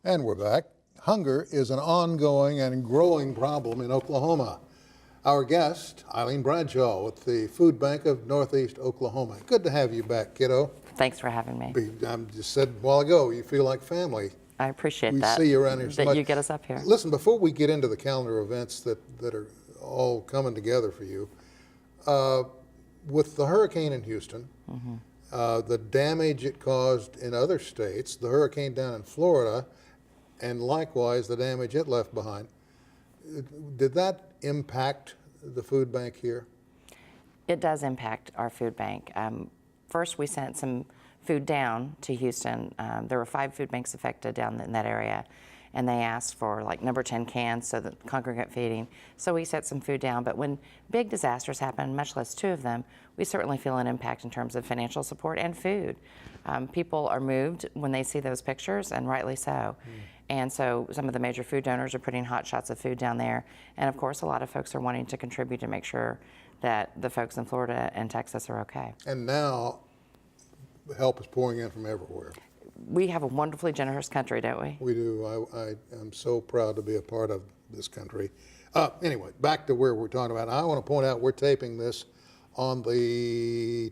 And we're back. Hunger is an ongoing and growing problem in Oklahoma. Our guest, Eileen Bradshaw with the Food Bank of Northeast Oklahoma. Good to have you back, kiddo. Thanks for having me. I just said a while ago, you feel like family. I appreciate We that. see you around here so that much. you get us up here. Listen, before we get into the calendar events that are all coming together for you, with the hurricane in Houston, the damage it caused in other states, the hurricane down in Florida, and likewise the damage it left behind, did that impact the food bank here? It does impact our food bank. First, we sent some food down to Houston. There were 5 food banks affected down in that area, and they asked for like number 10 cans, so the congregate feeding. So we sent some food down, but when big disasters happen, much less 2 of them, we certainly feel an impact in terms of financial support and food. People are moved when they see those pictures, and rightly so. And so some of the major food donors are putting hot shots of food down there. And of course, a lot of folks are wanting to contribute to make sure that the folks in Florida and Texas are okay. And now help is pouring in from everywhere. We have a wonderfully generous country, don't we? We do. I am so proud to be a part of this country. Anyway, back to where we're talking about. I want to point out we're taping this on the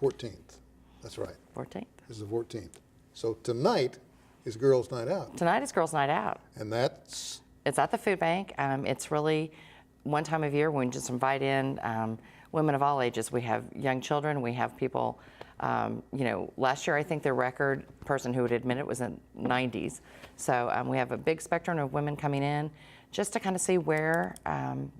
14th. That's right. 14th. This is the 14th. So tonight is Girls' Night Out. Tonight is Girls' Night Out. And that's? It's at the food bank. It's really one time of year when we just invite in women of all ages. We have young children. We have people, you know, last year I think the record person who would admit it was in 90s. So we have a big spectrum of women coming in just to kind of see where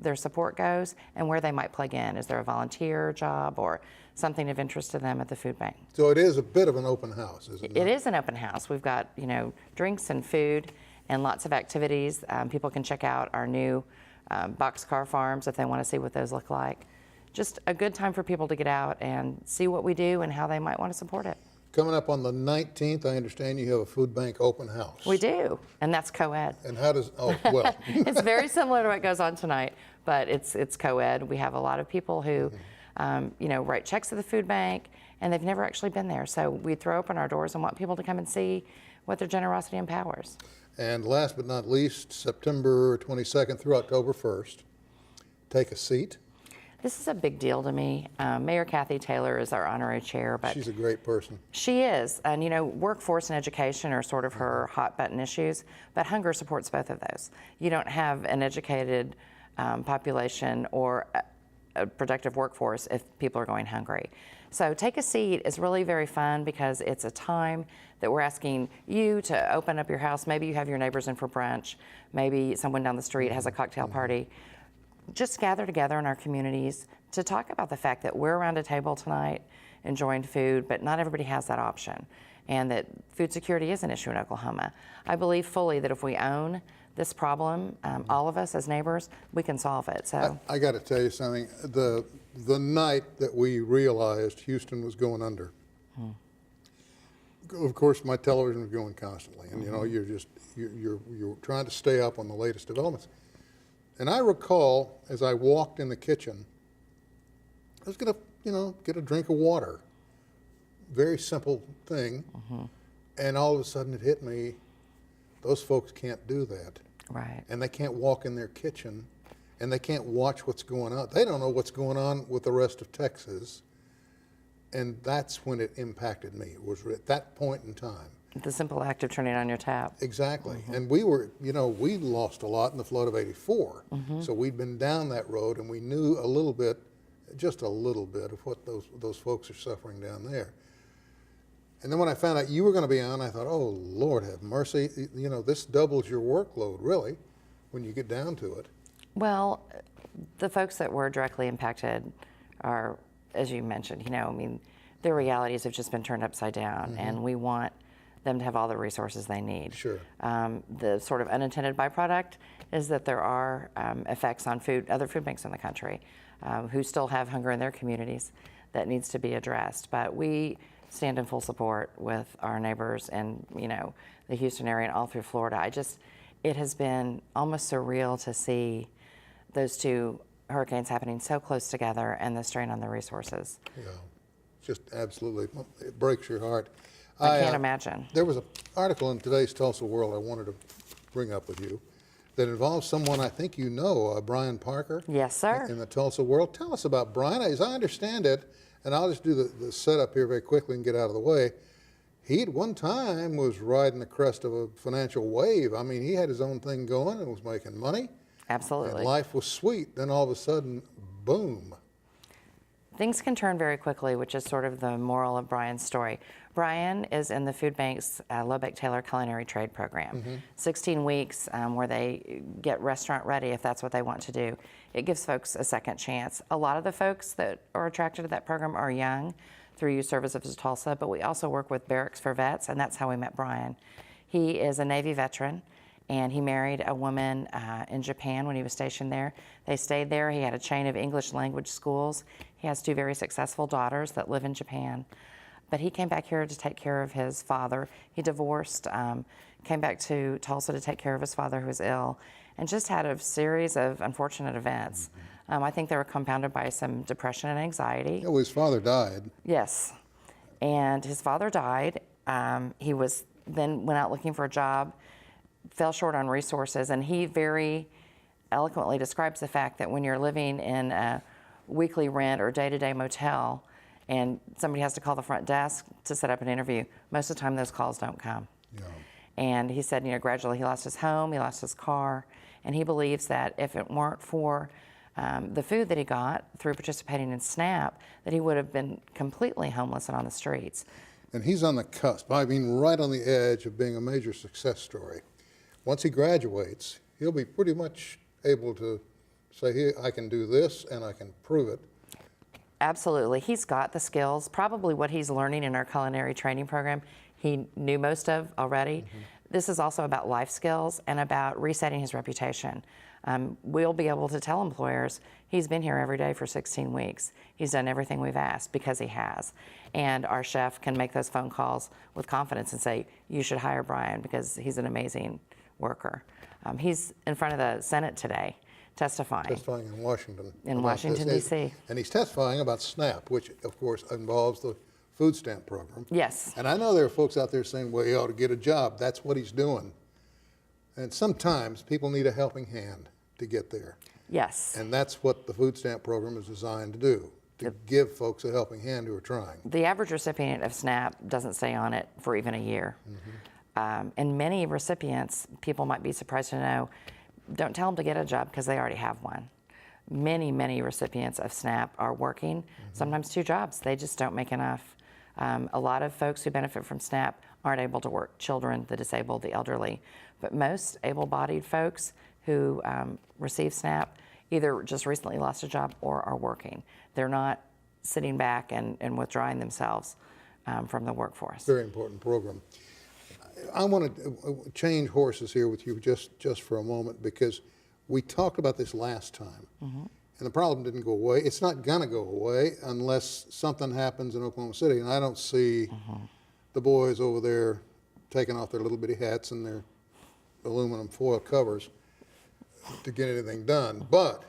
their support goes and where they might plug in. Is there a volunteer job or something of interest to them at the food bank? So it is a bit of an open house, isn't it? It is an open house. We've got, you know, drinks and food and lots of activities. People can check out our new boxcar farms if they want to see what those look like. Just a good time for people to get out and see what we do and how they might want to support it. Coming up on the 19th, I understand you have a food bank open house. We do, and that's co-ed. And how does, oh, well. It's very similar to what goes on tonight, but it's co-ed. We have a lot of people who, you know, write checks to the food bank, and they've never actually been there. So we throw open our doors and want people to come and see what their generosity empowers. And last but not least, September 22nd through October 1st, Take a Seat. This is a big deal to me. Mayor Kathy Taylor is our honorary chair, but she's a great person. She is, and you know, workforce and education are sort of her hot button issues, but hunger supports both of those. You don't have an educated population or a productive workforce if people are going hungry. So Take a Seat is really very fun because it's a time that we're asking you to open up your house. Maybe you have your neighbors in for brunch. Maybe someone down the street has a cocktail party. Just gather together in our communities to talk about the fact that we're around a table tonight enjoying food, but not everybody has that option, and that food security is an issue in Oklahoma. I believe fully that if we own this problem, all of us as neighbors, we can solve it. So I got to tell you something. The night that we realized Houston was going under, of course, my television was going constantly, and you know, you're trying to stay up on the latest developments. And I recall, as I walked in the kitchen, I was going to, you know, get a drink of water. Very simple thing. And all of a sudden it hit me, those folks can't do that. Right. And they can't walk in their kitchen, and they can't watch what's going on. They don't know what's going on with the rest of Texas. And that's when it impacted me. It was at that point in time. The simple act of turning on your tap. Exactly. And we were, you know, we lost a lot in the flood of '84. So we'd been down that road, and we knew a little bit, just a little bit, of what those folks are suffering down there. And then when I found out you were going to be on, I thought, oh, Lord have mercy. You know, this doubles your workload, really, when you get down to it. Well, the folks that were directly impacted are, as you mentioned, you know, I mean, their realities have just been turned upside down, and we want them to have all the resources they need. Sure. The sort of unintended byproduct is that there are effects on other food banks in the country who still have hunger in their communities that needs to be addressed. But we stand in full support with our neighbors and, you know, the Houston area and all through Florida. It has been almost surreal to see those 2 hurricanes happening so close together and the strain on the resources. Yeah, just absolutely, it breaks your heart. I can't imagine. There was an article in today's Tulsa World I wanted to bring up with you that involves someone I think you know, Brian Parker. Yes, sir. In the Tulsa World. Tell us about Brian. As I understand it, and I'll just do the setup here very quickly and get out of the way. He at one time was riding the crest of a financial wave. I mean, he had his own thing going and was making money. Absolutely. And life was sweet. Then all of a sudden, boom. Things can turn very quickly, which is sort of the moral of Brian's story. Brian is in the Food Bank's Lubbock Taylor Culinary Trade Program. 16 weeks where they get restaurant ready if that's what they want to do. It gives folks a second chance. A lot of the folks that are attracted to that program are young through Youth Services of Tulsa, but we also work with Barracks for Vets, and that's how we met Brian. He is a Navy veteran, and he married a woman in Japan when he was stationed there. They stayed there. He had a chain of English language schools. He has 2 very successful daughters that live in Japan. But he came back here to take care of his father. He divorced, came back to Tulsa to take care of his father who was ill, and just had a series of unfortunate events. I think they were compounded by some depression and anxiety. Yeah, well, his father died. Yes, and his father died. He then went out looking for a job, fell short on resources, and he very eloquently describes the fact that when you're living in a weekly rent or day-to-day motel and somebody has to call the front desk to set up an interview, most of the time those calls don't come. Yeah. And he said, gradually he lost his home, he lost his car, and he believes that if it weren't for the food that he got through participating in SNAP, that he would have been completely homeless and on the streets. And he's on the cusp, I mean, right on the edge of being a major success story. Once he graduates, he'll be pretty much able to say, here, I can do this and I can prove it. Absolutely. He's got the skills. Probably what he's learning in our culinary training program, he knew most of already. This is also about life skills and about resetting his reputation. We'll be able to tell employers, he's been here every day for 16 weeks. He's done everything we've asked because he has. And our chef can make those phone calls with confidence and say, you should hire Brian because he's an amazing worker. He's in front of the Senate today testifying. Testifying in Washington. In Washington, D.C. And he's testifying about SNAP, which of course involves the food stamp program. Yes. And I know there are folks out there saying, well, he ought to get a job. That's what he's doing. And sometimes people need a helping hand to get there. Yes. And that's what the food stamp program is designed to do, to give folks a helping hand who are trying. The average recipient of SNAP doesn't stay on it for even a year. And many recipients, people might be surprised to know, don't tell them to get a job because they already have one. Many, many recipients of SNAP are working, sometimes 2 jobs. They just don't make enough. A lot of folks who benefit from SNAP aren't able to work, children, the disabled, the elderly. But most able-bodied folks who receive SNAP either just recently lost a job or are working. They're not sitting back and withdrawing themselves from the workforce. Very important program. I want to change horses here with you just for a moment because we talked about this last time. And the problem didn't go away. It's not going to go away unless something happens in Oklahoma City. And I don't see the boys over there taking off their little bitty hats and their aluminum foil covers to get anything done. But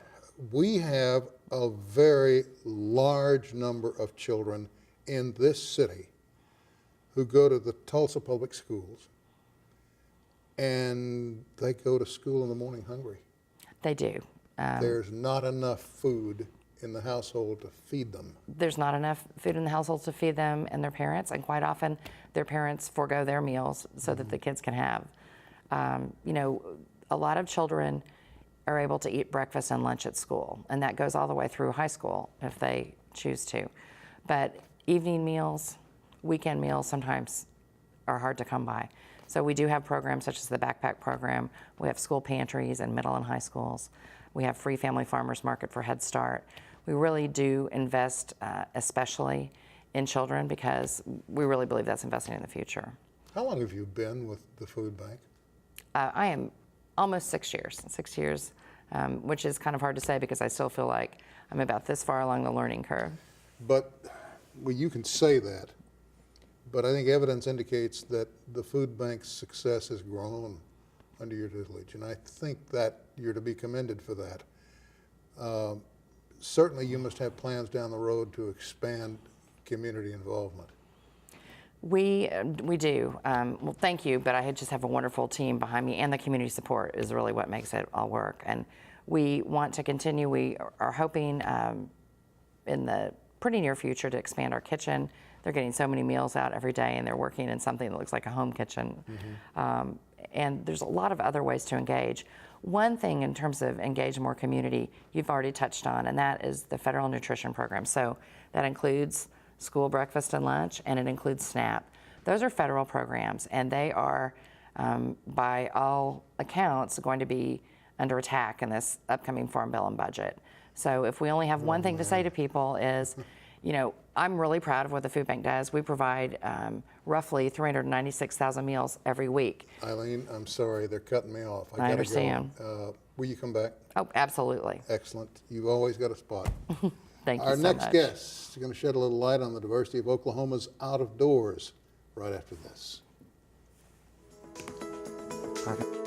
we have a very large number of children in this city who go to the Tulsa public schools, and they go to school in the morning hungry. They do. There's not enough food in the household to feed them. There's not enough food in the household to feed them and their parents, and quite often their parents forego their meals so that the kids can have. A lot of children are able to eat breakfast and lunch at school, and that goes all the way through high school if they choose to. But evening meals, weekend meals sometimes are hard to come by. So we do have programs such as the backpack program. We have school pantries in middle and high schools. We have free family farmers market for Head Start. We really do invest especially in children because we really believe that's investing in the future. How long have you been with the food bank? I am almost 6 years, which is kind of hard to say because I still feel like I'm about this far along the learning curve. But, well, you can say that, but I think evidence indicates that the food bank's success has grown under your tutelage, and I think that you're to be commended for that. Certainly you must have plans down the road to expand community involvement. We do. Well, thank you, but I just have a wonderful team behind me, and the community support is really what makes it all work. And we want to continue. We are hoping in the pretty near future to expand our kitchen. They're getting so many meals out every day, and they're working in something that looks like a home kitchen. And there's a lot of other ways to engage. One thing in terms of engage more community, you've already touched on, and that is the federal nutrition program. So that includes school breakfast and lunch, and it includes SNAP. Those are federal programs, and they are, by all accounts, going to be under attack in this upcoming Farm Bill and budget. So if we only have one thing to say to people is, you know, I'm really proud of what the food bank does. We provide roughly 396,000 meals every week. Eileen, I'm sorry, they're cutting me off. I understand. Go. Will you come back? Oh, absolutely. Excellent. You've always got a spot. Thank you Our so next much. guest is going to shed a little light on the diversity of Oklahoma's out of doors right after this. Perfect.